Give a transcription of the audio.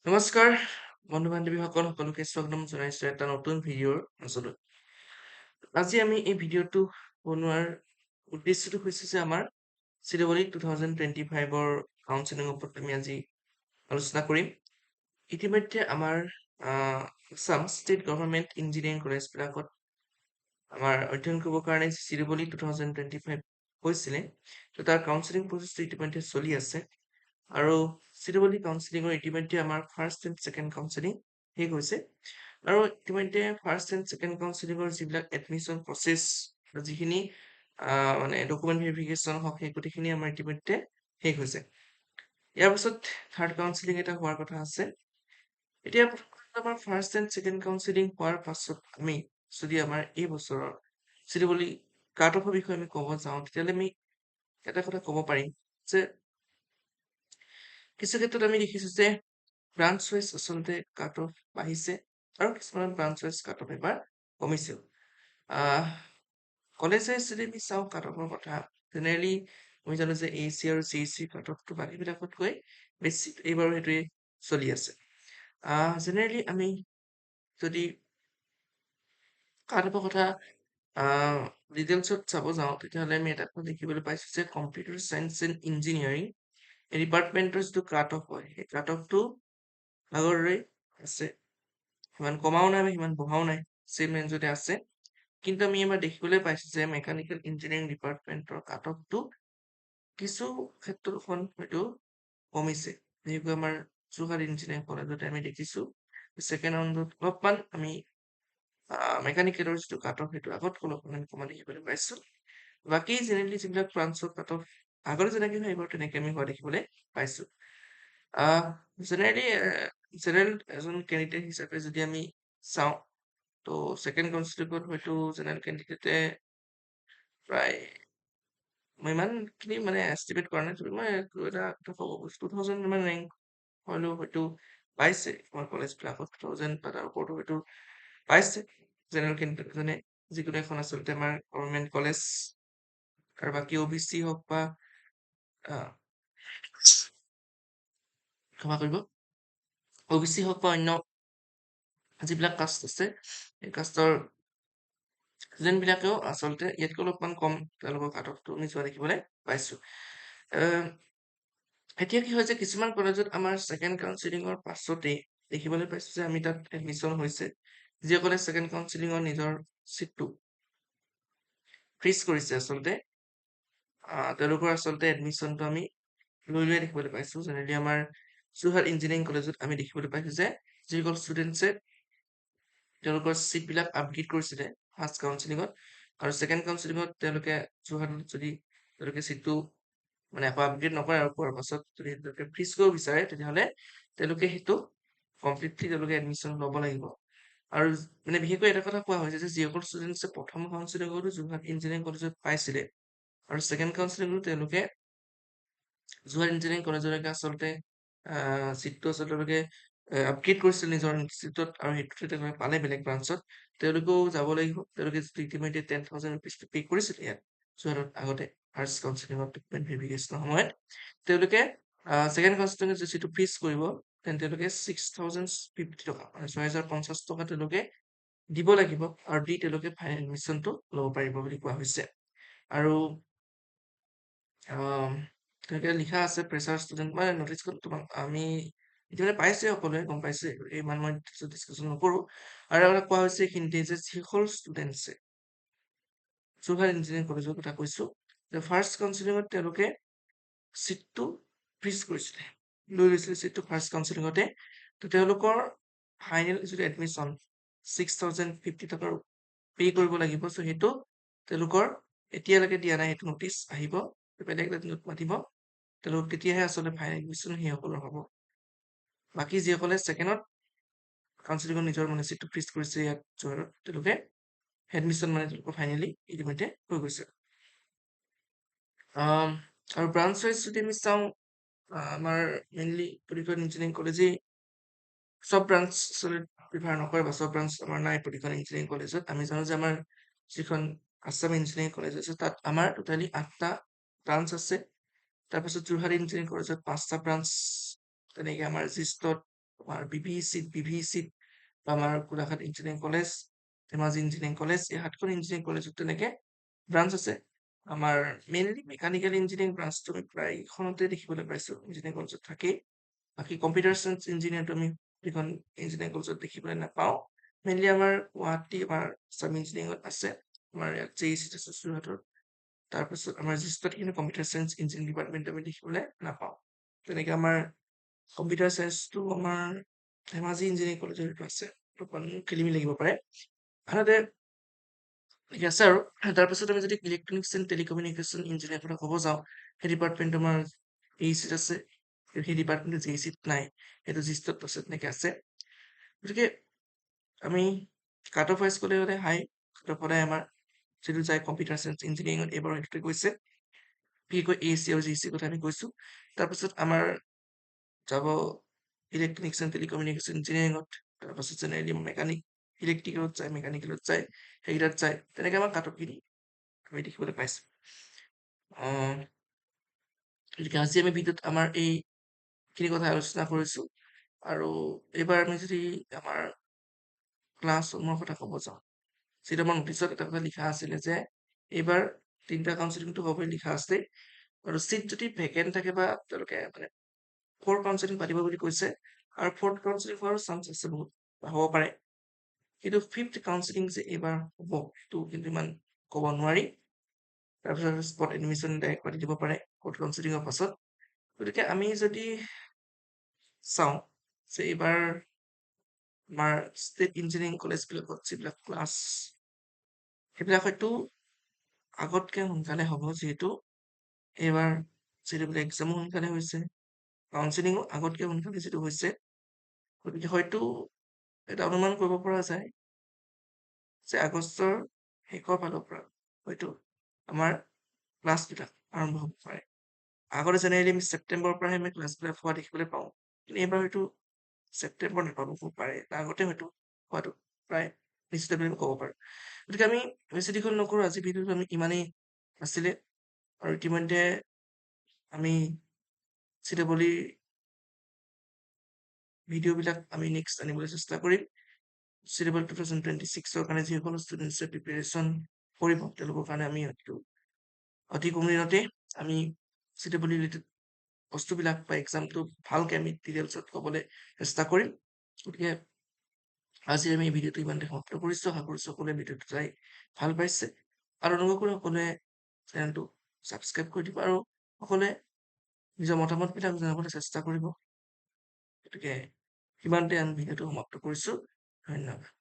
নমস্কাৰ বন্ধু-বান্ধৱীসকল সকলোকে স্বাগতম জনাইছো এটা নতুন ভিডিঅ'ৰ মাজলৈ। আজি আমি এই ভিডিঅ'টো বনোৱাৰ উদ্দেশ্যটো হৈছে যে আমাৰ CWE 2025ৰ কাউন্সেলিঙৰ ওপৰত আমি আজি আলোচনা কৰিম। ইতিমধ্যে আমাৰ আসাম ষ্টেট গভৰ্ণমেণ্ট ইঞ্জিনিয়াৰিং কলেজবিলাকত আমাৰ অধ্যয়ন কৰিবৰ কাৰণে CWE 2025 হৈছিলে। ত' তাৰ কাউন্সেলিং প্ৰচেছটো ইতিমধ্যে চলি আছে। আৰু CWE কাউন্সেলিঙৰ ইতিমধ্যে আমাৰ ফাৰ্ষ্ট এণ্ড ছেকেণ্ড কাউন্সেলিং শেষ হৈছে। আৰু ইতিমধ্যে ফাৰ্ষ্ট এণ্ড ছেকেণ্ড কাউন্সেলিঙৰ যিবিলাক এডমিশ্যন প্ৰচেছ যিখিনি মানে ডকুমেণ্ট ভেৰিফিকেশ্যন হওক সেই গোটেইখিনি আমাৰ ইতিমধ্যে শেষ হৈছে। ইয়াৰ পাছত থাৰ্ড কাউন্সেলিং এটা হোৱাৰ কথা আছে। এতিয়া প্ৰথমতে আমাৰ ফাৰ্ষ্ট এণ্ড ছেকেণ্ড কাউন্সেলিং হোৱাৰ পাছত আমি যদি আমাৰ এই বছৰৰ CWE কাট অফৰ বিষয়ে আমি ক'ব যাওঁ তেতিয়াহ'লে আমি এটা কথা ক'ব পাৰিম যে কিছু ক্ষেত্ৰত আমি দেখিছো যে ব্ৰাঞ্চ ৱাইজ আচলতে কাট অফ বাঢ়িছে আৰু কিছুমান ব্ৰাঞ্চ ৱাইজ কাট অফ এবাৰ কমিছেও। কলেজ ৱাইজ যদি আমি চাওঁ কাট অফৰ কথা জেনেৰেলি আমি জানো যে AC আৰু CEC কাট অফটো বাকীবিলাকতকৈ বেছি এইবাৰো সেইটোৱে চলি আছে। জেনেৰেলি আমি যদি কাট অফৰ কথা ডিটেইলছত চাব যাওঁ তেতিয়াহ'লে আমি এটা কথা দেখিবলৈ পাইছো যে কম্পিউটাৰ চায়েন্স এণ্ড ইঞ্জিনিয়াৰিং এই ডিপাৰ্টমেণ্টৰ যিটো কাট অফ হয় সেই কাট অফটো আগৰ দৰেই আছে। সিমান কমাও নাই বা সিমান বঢ়াও নাই, চেম ৰেঞ্জতে আছে। কিন্তু আমি এবাৰ দেখিবলৈ পাইছো যে মেকানিকেল ইঞ্জিনিয়াৰিং ডিপাৰ্টমেণ্টৰ কাট অফটো কিছু ক্ষেত্ৰত হয়তো কমিছে। যেনেকৈ আমাৰ যোৰহাট ইঞ্জিনিয়াৰিং কলেজতে আমি দেখিছো ছেকেণ্ড ৰাউণ্ডত অলপমান আমি মেকানিকেলৰ যিটো কাট অফ সেইটো আগত অলপমান কমা দেখিবলৈ পাইছো। বাকী জেনেৰেলি যিবিলাক ব্ৰাঞ্চৰ কাট অফ আগতে যেনেকে হয় এইবাৰ তেনেকে আমি হোৱা দেখিবলৈ পাইছো। জেনেৰেল এজন কেণ্ডিডেট হিচাপে যদি আমি চাওঁ ত' ছেকেণ্ড কাউন্সিলিঙত হয়তো জেনেৰেল কেণ্ডিডেটে প্ৰায় মই ইমানখিনি মানে এষ্টিমেট কৰা নাই মই এটা ক'ব গৈছো 2000 মান ৰেংক হ'লেও হয়তো পাইছে আমাৰ কলেজবিলাকত 2000 বা তাৰ ওপৰতো হয়তো পাইছে জেনেৰেল কেণ্ডিডেটজনে যিকোনো এখন আচলতে আমাৰ গভৰ্ণমেণ্ট কলেজ আৰু বাকী OBC হওক বা ক্ষমা কৰিব OBC হওক বা অন্য যিবিলাক কাষ্ট আছে সেই কাষ্টৰ ষ্টুডেণ্টবিলাকেও আচলতে ইয়াতকৈ অলপমান কম তেওঁলোকৰ কাট অফটো আমি যোৱা দেখিবলৈ পাইছো। এতিয়া কি হৈছে কিছুমান কলেজত আমাৰ ছেকেণ্ড কাউন্সিলিঙৰ পাছতেই দেখিবলৈ পাইছো যে আমি তাত এডমিশ্যন হৈছে যিসকলে ছেকেণ্ড কাউন্সিলিঙৰ নিজৰ চিটটো ফ্ৰিজ কৰিছে আচলতে তেওঁলোকৰ আচলতে এডমিশ্যনটো আমি লৈ দেখিবলৈ পাইছো। জেনেৰেলি আমাৰ যোৰহাট ইঞ্জিনিয়াৰিং কলেজত আমি দেখিবলৈ পাইছো যে যিসকল ষ্টুডেণ্টছে তেওঁলোকৰ চিটবিলাক আপগ্ৰেড কৰিছিলে ফাৰ্ষ্ট কাউন্সিলিঙত আৰু ছেকেণ্ড কাউন্সিলিঙত তেওঁলোকে যোৰহাটত যদি তেওঁলোকে চিটটো মানে আকৌ আপগ্ৰেড নকৰে আৰু পোৱাৰ পাছত যদি তেওঁলোকে ফ্ৰিজ কৰিব বিচাৰে তেতিয়াহ'লে তেওঁলোকে সেইটো কমপ্লিটলি তেওঁলোকে এডমিশ্যন ল'ব লাগিব। আৰু মানে বিশেষকৈ এটা কথা কোৱা হৈছে যে যিসকল ষ্টুডেণ্টছে প্ৰথম কাউন্সিলিঙতো যোৰহাট ইঞ্জিনিয়াৰিং কলেজত পাইছিলে আৰু ছেকেণ্ড কাউন্সিলিঙতো তেওঁলোকে যোৰহাট ইঞ্জিনিয়াৰিং কলেজলৈকে আচলতে চিটটো আচলতে তেওঁলোকে আপগ্ৰেড কৰিছিল নিজৰ ইনষ্টিটিউটত আৰু সেইটোতে তেওঁলোকে পালে বেলেগ ব্ৰাঞ্চত তেওঁলোকেও যাব লাগিব। তেওঁলোকে যিটো ইতিমধ্যে 10,000 ৰুপিজটো পে' কৰিছিলে ইয়াত যোৰহাটত আগতে ফাৰ্ষ্ট কাউন্সিলিঙৰ ডকুমেণ্ট ভেৰিফিকেশ্যনৰ সময়ত তেওঁলোকে ছেকেণ্ড কাউন্সিলিঙত যে চিটটো ফ্ৰিজ কৰিব তেন্তে তেওঁলোকে 6,050 টকা মানে 6,050 টকা তেওঁলোকে দিব লাগিব আৰু দি তেওঁলোকে ফাইনেল এডমিশ্যনটো ল'ব পাৰিব বুলি কোৱা হৈছে। আৰু তেনেকে লিখা আছে প্ৰেচাৰ ষ্টুডেণ্ট মই নটিচখন তোমাক আমি ইতিমধ্যে পাইছে সকলোৱে গম পাইছে ইমান মই ডিছকাশ্যন নকৰোঁ। আৰু এটা কোৱা হৈছে এইখিনিতে যে যিসকল ষ্টুডেণ্টছে যোৰহাট ইঞ্জিনিয়াৰিং কলেজৰ কথা কৈছো যে ফাৰ্ষ্ট কাউন্সিলিঙত তেওঁলোকে চিটটো ফ্ৰিজ কৰিছিলে লৈ লৈছিলে চিটটো ফাৰ্ষ্ট কাউন্সিলিঙতে ত' তেওঁলোকৰ ফাইনেল যিটো এডমিশ্যন 6,050 টকাৰ পে' কৰিব লাগিব চ' সেইটো তেওঁলোকৰ এতিয়ালৈকে দিয়া নাই সেইটো নটিচ আহিব বেলেগ নোট মাতিব তেওঁলোক তেতিয়াহে আচলতে ফাইনেল এডমিশ্যন সেইসকলৰ হ'ব। বাকী যিসকলে ছেকেণ্ডত কাউন্সিলিঙত নিজৰ মানে চিটটো ফ্ৰিজ কৰিছে ইয়াত যোৰহাটত তেওঁলোকে এডমিশ্যন মানে তেওঁলোকৰ ফাইনেলি ইতিমধ্যে হৈ গৈছে। আৰু ব্ৰাঞ্চ ৱাইজ যদি আমি চাওঁ আমাৰ মেইনলি প্ৰতিখন ইঞ্জিনিয়াৰিং কলেজেই চব ব্ৰাঞ্চ প্ৰিফাৰ নকৰে বা চব ব্ৰাঞ্চ আমাৰ নাই প্ৰতিখন ইঞ্জিনিয়াৰিং কলেজত আমি জানো যে আমাৰ যিখন আসাম ইঞ্জিনিয়াৰিং কলেজ আছে তাত আমাৰ টোটেলি 8টা ব্ৰাঞ্চ আছে। তাৰপিছত যোৰহাট ইঞ্জিনিয়াৰিং কলেজত 5টা ব্ৰাঞ্চ তেনেকে আমাৰ জিষ্টত আমাৰ BVC বা আমাৰ Golaghat engineering college, Dhemaji engineering college, এই 7খন ইঞ্জিনিয়াৰিং কলেজত তেনেকে ব্ৰাঞ্চ আছে। আমাৰ মেইনলি মেকানিকেল ইঞ্জিনিয়াৰিং ব্ৰাঞ্চটো আমি প্ৰায়খনতে দেখিবলৈ পাইছো ইঞ্জিনিয়াৰিং কলেজত থাকেই। বাকী কম্পিউটাৰ চায়েন্স ইঞ্জিনিয়াৰটো আমি প্ৰতিখন ইঞ্জিনিয়াৰিং কলেজত দেখিবলৈ নাপাওঁ। মেইনলি আমাৰ গুৱাহাটী আমাৰ আছাম ইঞ্জিনিয়াৰিঙত আছে, আমাৰ ইয়াত JECত আছে যোৰহাটৰ। তাৰপিছত আমাৰ জিষ্টত কিন্তু কম্পিউটাৰ চায়েন্স ইঞ্জিনিয়াৰিং ডিপাৰ্টমেণ্ট আমি দেখিবলৈ নাপাওঁ। তেনেকে আমাৰ কম্পিউটাৰ চায়েন্সটো আমাৰ ধেমাজি ইঞ্জিনিয়াৰিং কলেজৰ যিটো আছে অলপমান খেলি মেলি লাগিব পাৰে। আনহাতে ঠিক আছে আৰু তাৰপিছত আমি যদি ইলেক্ট্ৰনিক্স এণ্ড টেলিকমিউনিকেশ্যন ইঞ্জিনিয়াৰ কথা ক'ব যাওঁ, সেই ডিপাৰ্টমেণ্ট আমাৰ JECত আছে, সেই ডিপাৰ্টমেণ্টটো JECত নাই, সেইটো জিষ্টত আছে, তেনেকে আছে। গতিকে আমি কাট অফ ৱাইজ ক'লে হ'লে হাই কাট অফ সদায় আমাৰ যিটো যায় কম্পিউটাৰ চায়েন্স ইঞ্জিনিয়াৰিঙত এইবাৰ সেইটোতে গৈছে, বিশেষকৈ AEC আৰু JEC কথা আমি কৈছো। তাৰপিছত আমাৰ যাব ইলেক্ট্ৰনিক্স এণ্ড টেলিকমিউনিকেশ্যন ইঞ্জিনিয়াৰিঙত, তাৰপাছত জেনেৰেলি ইলেক্ট্ৰিকেলত যায়, মেকানিকেলত যায়, সেইকেইটাত যায়, তেনেকে আমাৰ কাট অফখিনি আমি দেখিবলৈ পাইছো। গতিকে আজি আমি ভিডিঅ'ত আমাৰ এইখিনি কথা আলোচনা কৰিছো, আৰু এইবাৰ আমি যদি আমাৰ ক্লাছসমূহৰ কথা ক'ব যাওঁ, যিটো আমাৰ নটিচত এটা কথা লিখা আছিলে যে এইবাৰ 3টা কাউন্সিলিংটো হ'ব বুলি লিখা আছে, আৰু চিট যদি ভেকেণ্ট থাকে বা তেওঁলোকে মানে 4th কাউন্সিলিং পাতিব বুলি কৈছে, আৰু 4th কাউন্সিলিং হোৱাৰ চান্স আছে বহুত, বা হ'ব পাৰে। কিন্তু 5th কাউন্সিলিং যে এইবাৰ হ'ব সেইটো কিন্তু ইমান ক'ব নোৱাৰি। তাৰপিছত স্পট এডমিশ্যন ডাইৰেক্ট পাতি দিব পাৰে 4th কাউন্সিলিঙৰ পাছত। গতিকে আমি যদি চাওঁ যে এইবাৰ আমাৰ ষ্টেট ইঞ্জিনিয়াৰিং কলেজবিলাকত যিবিলাক ক্লাছ, সেইবিলাক হয়তো আগতকে সোনকালে হ'ব, যিহেতু এইবাৰ যিটো বোলে এক্সামো সোনকালে হৈছে, কাউন্সিলিঙো আগতকে সোনকালে যিটো হৈছে, গতিকে হয়তো এটা অনুমান কৰিব পৰা যায় যে আগষ্টৰ শেষৰ ফালৰ পৰা হয়তো আমাৰ ক্লাছবিলাক আৰম্ভ হ'ব পাৰে। আগতে জেনেৰেলি আমি ছেপ্টেম্বৰৰ পৰাহে আমি ক্লাছবিলাক হোৱা দেখিবলৈ পাওঁ, কিন্তু এইবাৰ হয়তো ছেপ্টেম্বৰ নাপাবও পাৰে, তাৰ আগতে হয়তো হোৱাটো প্ৰায় নিশ্চিত বুলি আমি ক'ব পাৰোঁ। গতিকে আমি বেছি দীঘল নকৰোঁ, আজি ভিডিঅ'টো আমি ইমানেই আছিলে, আৰু ইতিমধ্যে আমি CEE ভিডিঅ'বিলাক আমি নেক্সট আনিবলৈ চেষ্টা কৰিম। CEE 2026ৰ কাৰণে যিসকল ষ্টুডেণ্টছে প্ৰিপেৰেশ্যন কৰিব, তেওঁলোকৰ কাৰণে আমি অতি কম দিনতে আমি CEE ৰিলেটেড বস্তুবিলাক বা এক্সামটো ভালকে আমি ডিটেইলছত ক'বলৈ চেষ্টা কৰিম। গতিকে আজি আমি এই ভিডিঅ'টো ইমানতে সমাপ্ত কৰিছো, আশা কৰিছো সকলোৱে ভিডিঅ'টো চাই ভাল পাইছে, আৰু অনুগ্ৰহ কৰি সকলোৱে চেনেলটো ছাবস্ক্ৰাইব কৰি দিব, আৰু সকলোৱে নিজৰ মতামতবিলাক জনাবলৈ চেষ্টা কৰিব। গতিকে সিমানতে আমি ভিডিঅ'টো সমাপ্ত কৰিছো, ধন্যবাদ।